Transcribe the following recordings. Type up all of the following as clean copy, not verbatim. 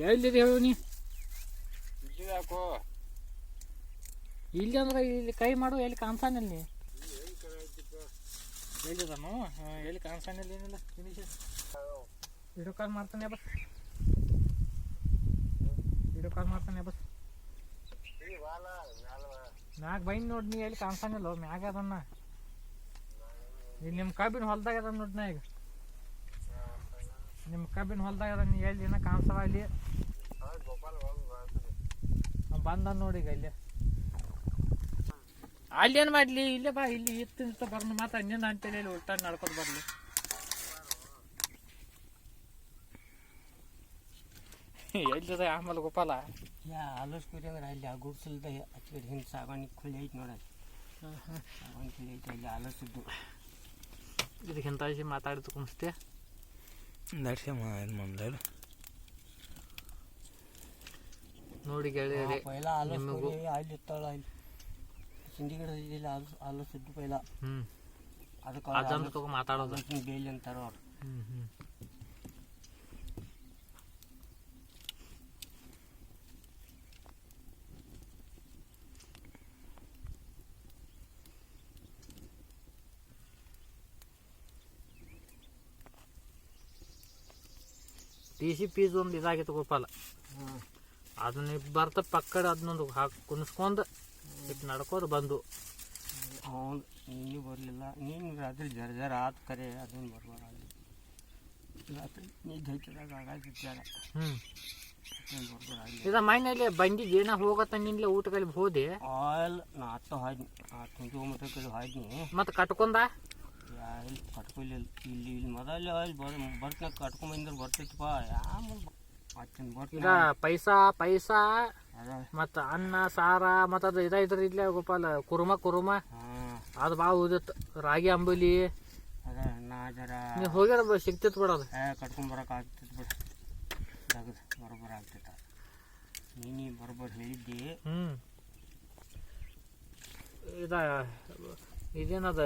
ಎಲ್ಲಿದೆ ಹೇಳು ನೀ? ಯಾಕೋ ಇಲ್ಲಿ ಅಂದ್ರೆ ಇಲ್ಲಿ ಕೈ ಮಾಡು, ಎಲ್ಲಿ ಕಾಣಿಸ್ತಾನಿಲ್ಲ ನೀ. ಎಲ್ಲಿದ್ದಾನು? ಎಲ್ಲಿ ಕಾಣಿಸ್ತಾನಿಲ್ಲ, ಏನಿಲ್ಲ. ವಿಡಿಯೋ ಕಾಲ್ ಮಾಡ್ತಾನೆ ಬಸ್, ವಿಡಿಯೋ ಕಾಲ್ ಮಾಡ್ತಾನೆ ಬಸ್. ಮ್ಯಾಗ ಬೈನ್ ನೋಡಿ, ನೀ ಎಲ್ಲಿ ಕಾಣಿಸ್ತಾನಿಲ್ಲ ಮ್ಯಾಗ ಅದನ್ನ. ಈಗ ನಿಮ್ಮ ಕಬ್ಬಿನ ಹೊಲ್ದಾಗ ಅದ ನೋಡಿ. ನಾ ಈಗ ನಿಮ್ಮ ಕಬ್ಬಿನ ಹೊಲ್ದಾಗ ಅದ, ನೀ ಎಲ್ಲಿ ಏನೋ ಕಾಣಿಸ್ತಾವ ಅಲ್ಲಿ ಬಂದ ನೋಡಿ. ಈಗ ಇಲ್ಲಿ ಅಲ್ಲಿ ಏನು ಮಾಡಲಿ? ಇಲ್ಲೇ ಬಾ, ಇಲ್ಲಿ ಇತ್ತು ಬರ್ನು ಮಾತ್ರ ಇನ್ನೇನು ಅಂತೇಳಿ ಇಲ್ಲಿ ಉಲ್ಟಾ ನಡ್ಕೊಂಡು ಬರಲಿ. ಎಲ್ಲಿದೆ ಆಮೇಲೆ ಗೋಪಾಲ? ಆಲೋಸ್ಕೂರಿ ಅಂದ್ರೆ ಅಲ್ಲಿ ಆ ಗುಡ್ಸಲ್ದ ಹಚ್ಚಿದ ಹಿಂದೆ ಸಾಗಾಣಿ ಖುಳ್ಳಿ ಐತಿ ನೋಡ. ಸಾಗಾಣಿ ಖುಳ್ಳಿ ಐತಿ, ಅಲ್ಲಿ ಆಲೋಸಿದ್ದು. ಇದಕ್ಕೆ ಎಂತ ಮಾತಾಡಿದ್ದು ಕುಣಿಸ್ತೆ ನಡ್ಸ ಮಂದಲ್ಲ ನೋಡಿ ಗೆಳೆಯರಿ. ಪೈಲ ಆಲೋಸ್ಕೂರಿ ಅಲ್ಲಿ ಇತ್ತಾಳ, ಅಲ್ಲಿ ಸಿಂಡಿ ಗಿಡ ಇದಿಲ್ಲ, ಆಲೋಸಿದ್ದು ಪೈಲ. ಅದಕ್ಕೆ ಅದನ್ನು ತಗೋ ಮಾತಾಡೋದು ಬೇಲಿ ಅಂತಾರ ಅವ್ರು. ಟಿ.ಸಿ ಫೀಸ್ ಒಂದು ಇದಾಗಿತ್ತು ಗೋಪಾಲ. ಅದನ್ನ ಬರ್ತ ಪಕ್ಕಡೆ ಅದನ್ನೊಂದು ಹಾಕಿ ಕುಣಿಸ್ಕೊಂಡು ಇಟ್ಟು ನಡ್ಕೋದು ಬಂದು. ಅವನು ನೀನು ಬರಲಿಲ್ಲ, ನೀನು ರಾತ್ರಿ ಜರ ಆತು ಕರೆ, ಅದನ್ನು ಬರ್ಬಾರ. ರಾತ್ರಿ ನೀ ಜೈತದಾಗ ಆಗಾಯ್ತಿತ್ತು ಬೇಡ. ಇದ ಮೈನಲ್ಲಿ ಬಂದಿದ್ದು ಏನೋ ಹೋಗತ್ತ ನಿನ್ಲೆ ಊಟದಲ್ಲಿ ಹೋದೆ. ಆಲ್ ನಾ ಅತ್ತ ಹಾಯ್ನಿ, 29 ಹಾಯ್ನಿ. ಮತ್ತೆ ಕಟ್ಕೊಂಡ ಇಲ್ಲಿ ಕಟ್ಕೊಲಿಲ್ಲ. ಇಲ್ಲಿ ಮೊದಲೇ ಅಲ್ಲಿ ಬರ್ತನ ಕಟ್ಕೊಂಬಂದ್ರೆ ಬರ್ತೈತಿಪ್ಪ. ಈಗ ಪೈಸಾ ಮತ್ತ ಅನ್ನ ಸಾರ ಮತ್ತ ಅದು ಇದ್ರ ಇದ್ಲೆ ಗೋಪಾಲ, ಕುರುಮ ಅದು ಭಾಳ ಉದಿತ್ತು. ರಾಗಿ ಅಂಬಲಿ ನೀವು ಹೋಗ್ಯಾರ ಸಿಗ್ತಿತ್ತು ಬಿಡೋದು. ಕಟ್ಕೊಂಬರಕ್ಕೆ ಆಗ್ತಿತ್ತು ಬಿಡ, ತೆಗದು ಬರೋಬ್ಬರ ಆಗ್ತೈತ. ನೀನು ಬರೋಬ್ಬರ ಹೇಳಿದ್ದಿ. ಇದೇನದ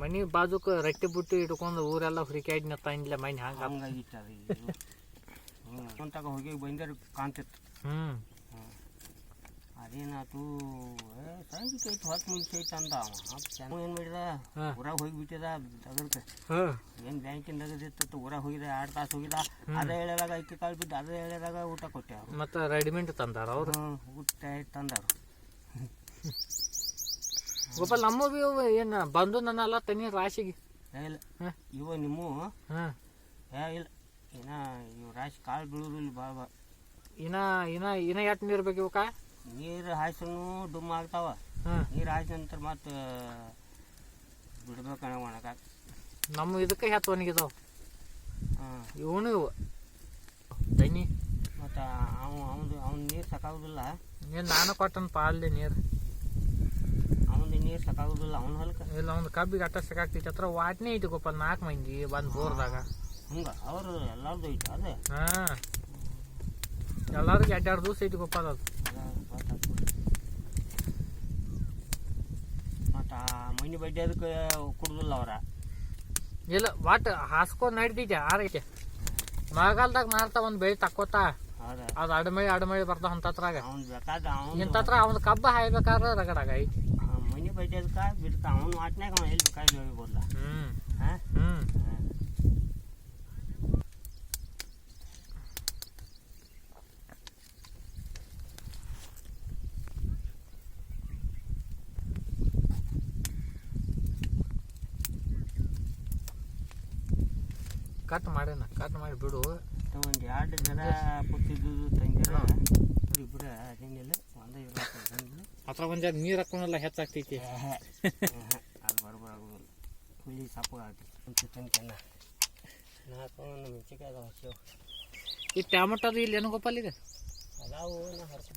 ಮನಿ ಬಾಜುಕ ರಟ್ಟಿ ಬುಟ್ಟಿ ಇಟ್ಕೊಂಡು ಊರೆಲ್ಲ ಹುರಿಕಾಯ್ದು ನಿಲ್ಲ ಮೈನ್ ಹಂಗಾಗಿತ್ತು. ಅದು ತಗ ಹೋಗಿ ಬಂದರೆ ಕಾಣ್ತಿತ್ತು. ಅದೇನಾತು ಸಂಜೆ ಐತಿ, ಹೊತ್ತು ಮುಂಚೆ ಐತೆ ಅಂದ ಅವ. ಏನು ಮಾಡಿದ, ಊರಾಗ ಹೋಗಿಬಿಟ್ಟಿದ. ಅದಕ್ಕೆ ಏನು ಬ್ಯಾಂಕಿನ ತೆಗೆದಿತ್ತು, ಊರಾಗ ಹೋಗಿದ, 2 ತಾಸು ಹೋಗಿದ. ಅದೇ ಎಳೆದಾಗ ಅಕ್ಕಿ ಕಾಳು ಬಿದ್ದು, ಅದೇ ಎಳೆದಾಗ ಊಟ ಕೊಟ್ಟೆ ಅವ್ರು. ಮತ್ತು ರೆಡಿಮೇಡ್ ತಂದಾರ ಅವ್ರು. ಊಟ ತಂದಾರು ಗೋಪಾಲ್. ನಮ್ಮ ಭೀ ಏನು ಬಂದು ನನ್ನಲ್ಲ ತನಿ ರಾಶಿಗೆ ಇಲ್ಲ ಇವ ನಿಮ್ಮ ಇಲ್ಲ ಇನ್ನ ಇವು ರಾಶಿ ಕಾಳು ಬೀಳೋದಿಲ್ಲ ಭಾಳ. ಇನ್ನ ಎಷ್ಟು ನೀರು ಬೇಕು ಇವಕ್ಕ? ನೀರು ಹಾಯ್ಸನು ಡುಮ್ಮ ಆಗ್ತಾವ. ನೀರು ಹಾಯ್ಸ ನಂತರ ಮತ್ತೆ ಬಿಡ್ಬೇಕಣ್ಣ ಒಣಗಾಕ. ನಮ್ಮ ಇದಕ್ಕೆ ಹೆತ್ತು ಒಣಗಿದಾವ ಇವನು ಇವು ತನಿ. ಮತ್ತು ಅವ್ನ ನೀರು ಸಾಕಾಗೋದಿಲ್ಲ. ನಾನು ಕೊಟ್ಟನ ಪಾಲ್ದೆ ನೀರು, ಅವನದು ನೀರು ಸಾಕಾಗೋದಿಲ್ಲ ಅವ್ನ ಹೊಲಕ್ಕೆ. ಇಲ್ಲ, ಒಂದು ಕಬ್ಬಿಗೆ ಅಟ್ಟ ಸಾಕಾಗ್ತೈತಿ. ಹತ್ರ ವಾಟ್ನೇ ಐತಿ ಗೋಪಾಲ್. 4 ಮಂದಿ ಬಂದು ಬೋರ್ದಾಗ. ಹಂಗೆ ಅವರು ಎಲ್ಲರದು ಐತಿ ಅದೇ. ಎಲ್ಲರಿಗೆ 2 ದಿವಸ ಐತಿ ಗೋಪಾಲ್. ಅದು ಮತ್ತು ಮನಿ ಬಡ್ಡಿ ಅದಕ್ಕೆ ಕುಡ್ದಿಲ್ಲ ಅವ್ರ. ಇಲ್ಲ ಒಟ್ಟು ಹಾಸ್ಕೊಂಡು ನಡಿತೈತೆ ಆರೈತೆ. ಮಳೆಗಾಲದಾಗ ಮಾರ್ತಾ ಒಂದು ಬೆಳೆ ತಕ್ಕೋತಾ, ಅದು ಅಡಮಳಿ ಬರ್ತಾವ ಅಂತತ್ರಾಗ. ಅವ್ನು ಬೇಕಾದ ಇಂತತ್ರ ಅವ್ನ ಕಬ್ಬ ಹಾಯ್ಬೇಕಾದ್ರೆ ರಗಡಾಗ ಐತಿ. ಮನಿ ಬಡ್ಡಿ ಅದಕ್ಕೆ ಬಿಡ್ತಾ ಅವ್ನು ವಾಟ್ನಾಗ ಅವ್ನು ಎಲ್ಲಿ ಬೇಕಾಗಿ ಹೋಗ್ಬೋದಲ್ಲ. ಕಟ್ ಮಾಡಿ ಬಿಡು. ಒಂದು 2 ಜನ ಕೂತಿದ್ದು ತಂಗಿರ ಇಬ್ಬರು ಅದೇನಿಲ್ಲ, ಒಂದೇ ಇರೋದು. ಹತ್ರ ಒಂದು ನೀರು ಹಾಕೊಂಡೆಲ್ಲ ಹೆಚ್ಚಾಗ್ತೈತಿ. ಅದು ಬರೋಬರಾಗೋದಿಲ್ಲ, ಹುಳಿ ಸಪ್ಪು ಆಗ್ತೈತಿ. ಮುಂಚೆ ತಂಕೆಲ್ಲ ಹಾಕೊಂಡು ಮೆಣಸಿನ್ಕಾಯಿ ಅದಾವ ಹಸಿವು. ಈ ಟೊಮೆಟೊ ಅದು ಇಲ್ಲಿ ಏನು ಗೋಪಾಲ್? ಈಗ ಅದಾವು ನಾ ಹರ್ಸ.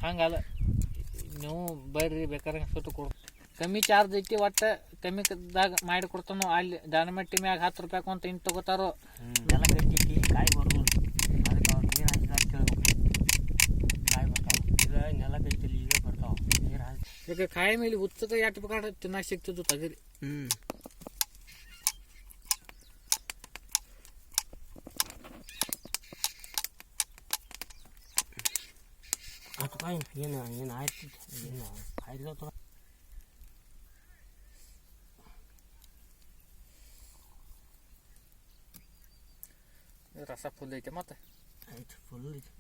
ಹಂಗಲ್ಲ ನೀವು ಬರ್ರಿ ಬೇಕಾದ್ರೆ ಸುಟ್ಟು ಕೊಡು ಕಮ್ಮಿ ಚಾರ್ಜ್ ಐತಿ ಒಟ್ಟು ಕಮ್ಮಿದಾಗ ಮಾಡಿ ಕೊಡ್ತಾನೋ ಅಲ್ಲಿ ದಾನಮಟ್ಟಿ ಮ್ಯಾಗ 10 ರೂಪಾಯಿ ಅಂತ ಇಂಟು ತಗೋತಾರೋ ನೆಲ ಕಟ್ಟಿಟ್ಟು ಕಾಯಿ ಬರೋದು ಅದಕ್ಕೆ ಅವ್ರು ನೀರು ಹಾಕಿದಾಗ ಕೇಳ್ಬೇಕು ಕಾಯಿ ಬರ್ತಾವೆ ಈಗ ನೆಲ ಕಟ್ಟಿಲ್ಲ ಈಗ ಬರ್ತಾವೆ ನೀರು ಹಾಕಿ ಈಗ ಕಾಯಿ ಮೇಲೆ ಉಚ್ಚಕ ಎಷ್ಟು ಬೇಕಾದ್ರೆ ತಿನ್ನಕ್ಕೆ ಸಿಗ್ತಿದ್ದು ತಗರಿ ಅದು ಕಾಯಿ ಏನು ಆಯ್ತು ಏನು ಆಯ್ತು ರಸ ಫುಲ್ ಐತೆ ಮತ್ತೆ ಆಯ್ತು ಫುಲ್ ಐತಿ